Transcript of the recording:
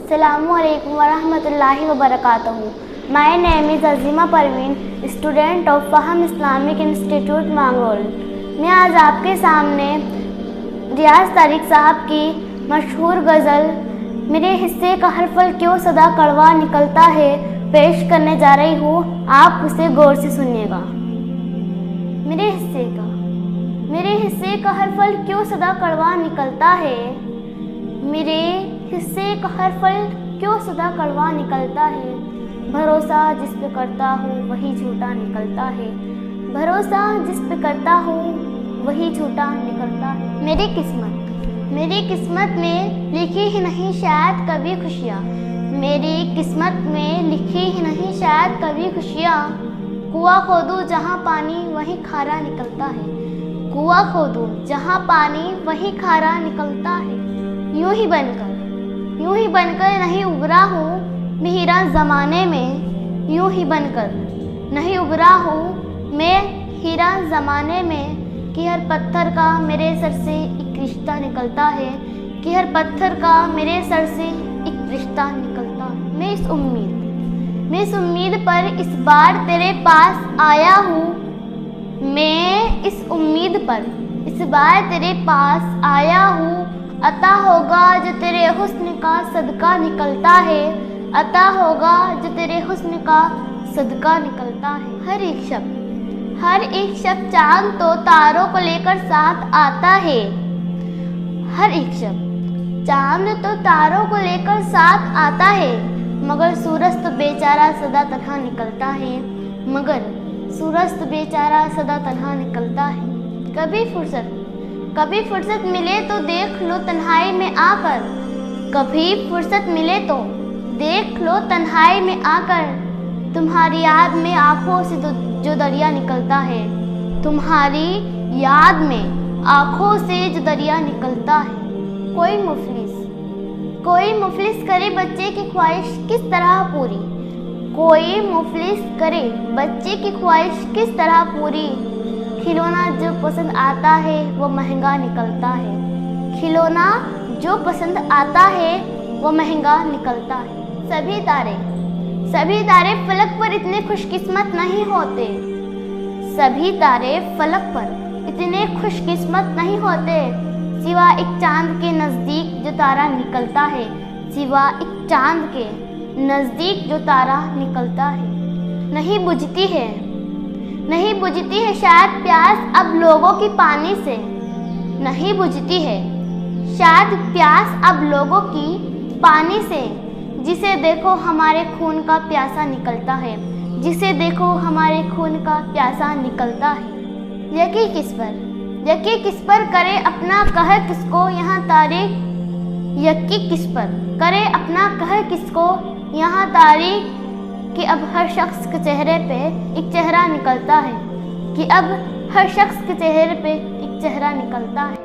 Assalamualaikum warahmatullahi wabarakatuh. My name is Azima Parveen, student of Faham Islamic Institute Mangrol. मैं आज आपके सामने रियाज तारिक साहब की मशहूर गज़ल मेरे हिस्से का हर फल क्यों सदा कड़वा निकलता है पेश करने जा रही हूँ। आप उसे गौर से सुनिएगा। मेरे हिस्से का हर फल क्यों सदा कड़वा निकलता है, मेरे हिस्से का हर फल क्यों सदा कड़वा निकलता है। भरोसा जिस पे करता हूँ वही झूठा निकलता है, भरोसा जिस पे करता हूँ वही झूठा निकलता है। मेरी किस्मत में लिखी ही नहीं शायद कभी खुशियाँ, मेरी किस्मत में लिखी ही नहीं शायद कभी खुशियाँ। कुआं खोदूँ जहाँ पानी वहीं खारा निकलता है, कुआं खोदूँ जहाँ पानी वहीं खारा निकलता है। यूं ही बनकर नहीं उभरा हूँ मैं हीरा ज़माने में, यूं ही बनकर नहीं उभरा हूँ मैं हीरा ज़माने में। कि हर पत्थर का मेरे सर से एक रिश्ता निकलता है, कि हर पत्थर का मेरे सर से एक रिश्ता निकलता है। मैं इस उम्मीद पर इस बार तेरे पास आया हूँ, मैं इस उम्मीद पर इस बार तेरे पास आया हूँ। अता होगा जो तेरे हुस्न का सदका निकलता है, अता होगा जो तेरे हुस्न का सदका निकलता है। हर एक शब्द चांद तो तारों को लेकर साथ आता है, हर एक शब्द चांद तो तारों को लेकर साथ आता है। मगर सूरज तो बेचारा सदा तन्हा निकलता है, मगर सूरज तो बेचारा सदा तन्हा निकलता है। कभी फुर्सत मिले तो देख लो तन्हाई में आकर, कभी फुर्सत मिले तो देख लो तन्हाई में आकर। तुम्हारी याद में आँखों से जो दरिया निकलता है, तुम्हारी याद में आँखों से जो दरिया निकलता है। कोई मुफलिस करे बच्चे की ख्वाहिश किस तरह पूरी, कोई मुफलिस करे बच्चे की ख्वाहिश किस तरह पूरी। खिलौना जो पसंद आता है वो महंगा निकलता है, खिलौना जो पसंद आता है वो महंगा निकलता है। सभी तारे फलक पर इतने खुशकिस्मत नहीं होते, सभी तारे फलक पर इतने खुशकिस्मत नहीं होते। सिवा एक चांद के नज़दीक जो तारा निकलता है, सिवा एक चांद के नज़दीक जो तारा निकलता है। नहीं बुझती है शायद प्यास अब लोगों की पानी से, नहीं बुझती है शायद प्यास अब लोगों की पानी से। जिसे देखो हमारे खून का प्यासा निकलता है, जिसे देखो हमारे खून का प्यासा निकलता है। यकी किस पर करे अपना कहर किसको यहाँ तारीख, यकी किस पर करे अपना कहर किसको यहाँ तारीख। कि अब हर शख्स के चेहरे पे एक चेहरा निकलता है, कि अब हर शख्स के चेहरे पे एक चेहरा निकलता है।